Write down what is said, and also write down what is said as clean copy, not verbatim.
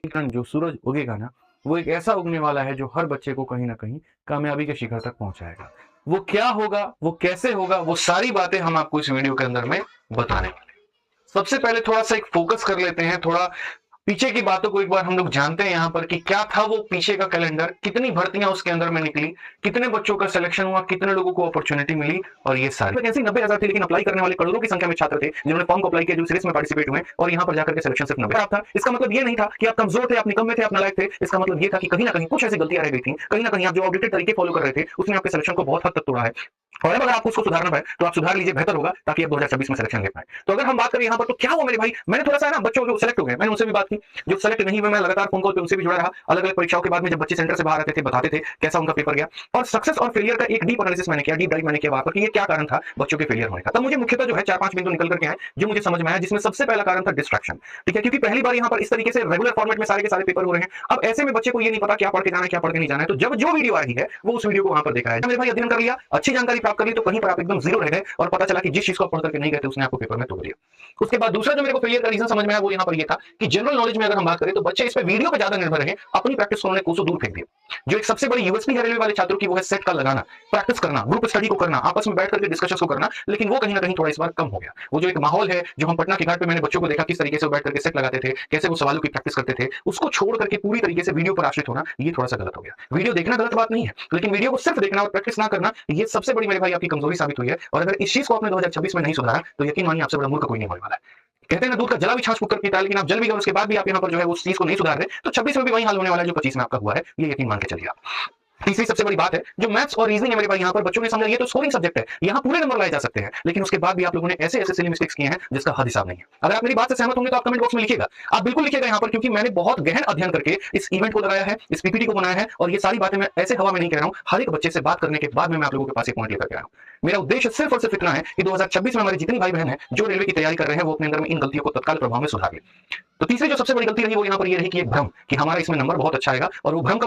किरण जो सूरज उगेगा ना, वो एक ऐसा उगने वाला है जो हर बच्चे को कहीं ना कहीं कामयाबी के शिखर तक पहुंचाएगा। वो क्या होगा, वो कैसे होगा, वो सारी बातें हम आपको इस वीडियो के अंदर में बताने वाले हैं। सबसे पहले थोड़ा सा एक फोकस कर लेते हैं, थोड़ा पीछे की बातों को एक बार हम लोग जानते हैं यहाँ पर कि क्या था वो पीछे का कैलेंडर, कितनी भर्तियां उसके अंदर में निकली, कितने बच्चों का सिलेक्शन हुआ, कितने लोगों को अपॉर्चुनिटी मिली। और ये सारी वैकेंसी 90,000 थी, लेकिन अप्लाई करने वाले करोड़ों की संख्या में छात्र थे जिन्होंने फॉर्म को अप्लाई किया, जो सीरीज में पार्टिसिपेट हुए और यहाँ पर जाकर के सिलेक्शन सिर्फ 90 था। इसका मतलब ये नहीं था कि आप कमजोर थे, आप निकम्मे थे, आप नालायक थे। इसका मतलब ये था कि कहीं ना कहीं कुछ ऐसी गलतियां रह गई थी, कहीं ना कहीं आप जो अपडेटेड तरीके फॉलो कर रहे थे उसने आपके सिलेक्शन को बहुत हद तक तोड़ा है। और अगर आपको उसको सुधारना पाए तो आप सुधार लीजिए, बेहतर होगा, ताकि आप 2026 में सिलेक्शन ले पाए। तो अगर हम बात करें यहाँ पर तो क्या हुआ मेरे भाई, मैंने थोड़ा सा ना बच्चों जो सेलेक्ट हो गए मैंने उनसे भी बात की, जो सेलेक्ट नहीं हुए मैं लगातार फोन कॉल पे उनसे भी जुड़ा रहा। अलग अलग परीक्षाओं के बाद में जब बच्चे सेंटर से बाहर आते थे बताते थे कैसा उनका पेपर गया, और सक्सेस और फेलियर का एक डीप एनालिसिस मैंने किया, डीप डाइव मैंने किया वहां पर कि ये क्या कारण था बच्चों के फेलियर होने का। तब मुझे मुख्यतः जो है 4-5 बिंदु निकल करके आए जो मुझे समझ में आया, जिसमें सबसे पहला कारण था डिस्ट्रैक्शन। ठीक है, क्योंकि पहली बार यहाँ पर इस तरीके से रेगुलर फॉर्मेट में सारे के सारे पेपर हो रहे हैं। अब ऐसे में बच्चे को ये नहीं पता क्या पढ़ के जाना है क्या पढ़ के नहीं जाना है, तो जब जो वीडियो आई है वो उस वीडियो को वहां पर देखा है। मेरे भाई अध्ययन कर लिया, अच्छी जानकारी प्राप्त कर ली, तो कहीं पर आप एकदम जीरो रह गए और पता चला कि जिस चीज को पढ़ करके नहीं गए थे उसने आपको पेपर में तोड़ दिया। उसके बाद दूसरा जो मेरे को फेलियर का रीजन समझ में आया वो यहाँ पर ये था कि जनरल नॉलेज में अगर हम बात करें तो बच्चे इस पे वीडियो पे ज्यादा निर्भर रहे, अपनी प्रैक्टिस को उन्होंने कोसों दूर फेंक दिया। जो एक सबसे बड़ी यूएसपी है रेलवे वाले छात्रों की वो है सेट का लगाना, प्रैक्टिस करना, ग्रुप स्टडी को करना, आपस में बैठ करके डिस्कशन को करना, लेकिन वो कहीं ना कहीं थोड़ा इस बार कम हो गया। वो जो एक माहौल है जो हम पटना के घाट पे मैंने बच्चों को देखा किस तरीके से बैठ करके सेट लगाते थे, कैसे वो सवालों की प्रैक्टिस करते थे, उसको छोड़ करके पूरी तरीके से वीडियो पर आश्रित होना, ये थोड़ा सा गलत हो गया। वीडियो देखना गलत बात नहीं है, लेकिन वीडियो को सिर्फ देखना और प्रैक्टिस ना करना ये सबसे बड़ी मेरे भाई आपकी कमजोरी साबित हुई है। और अगर इस चीज को आपने 2026 में नहीं सुधारा तो यकीन मानिए आपसे बड़ा मूर्ख कोई नहीं होने वाला है। कहते हैं ना दूध का जला भी छाछ फूंक कर पीता है, लेकिन आप जल भी गए उसके बाद भी आप यहाँ पर जो है उस चीज को नहीं सुधार रहे, तो 26 में भी वही हाल होने वाला है जो 25 में आपका हुआ है, ये यकीन मान के चलिए आप। तीसरी सबसे बड़ी बात है जो मैथ्स और रीजनिंग है मेरे भाई, यहाँ पर बच्चों ने समझा ये तो स्कोरिंग सब्जेक्ट है, यहाँ पूरे नंबर लाए जा सकते हैं, लेकिन उसके बाद भी आप लोगों ने ऐसे ऐसे सिली मिस्टेक्स किए हैं जिसका हद हिसाब नहीं है। अगर आप मेरी बात से सहमत होंगे तो आप कमेंट बॉक्स में लिखिएगा, आप बिल्कुल लिखिएगा यहाँ पर, क्योंकि मैंने बहुत गहन अध्ययन करके इस इवेंट को लगाया है, इस पीपीटी को बनाया है, और ये सारी बातें मैं ऐसे हवा में नहीं कह रहा हूँ। हर एक बच्चे से बात करने के बाद में मैं आप लोगों के पास एक पॉइंट लेकर आया हूँ। मेरा उद्देश्य सिर्फ और सिर्फ इतना है कि 2026 में हमारे जितनी भाई बहन है जो रेलवे की तैयारी कर रहे हैं वो अपने अंदर में इन गलतियों को तत्काल प्रभाव में सुधार ले। तो तीसरी जो सबसे बड़ी गलती रही वो यहाँ पर ये रही कि एक भ्रम कि हमारा इसमें नंबर बहुत अच्छा आएगा, और वो भ्रम का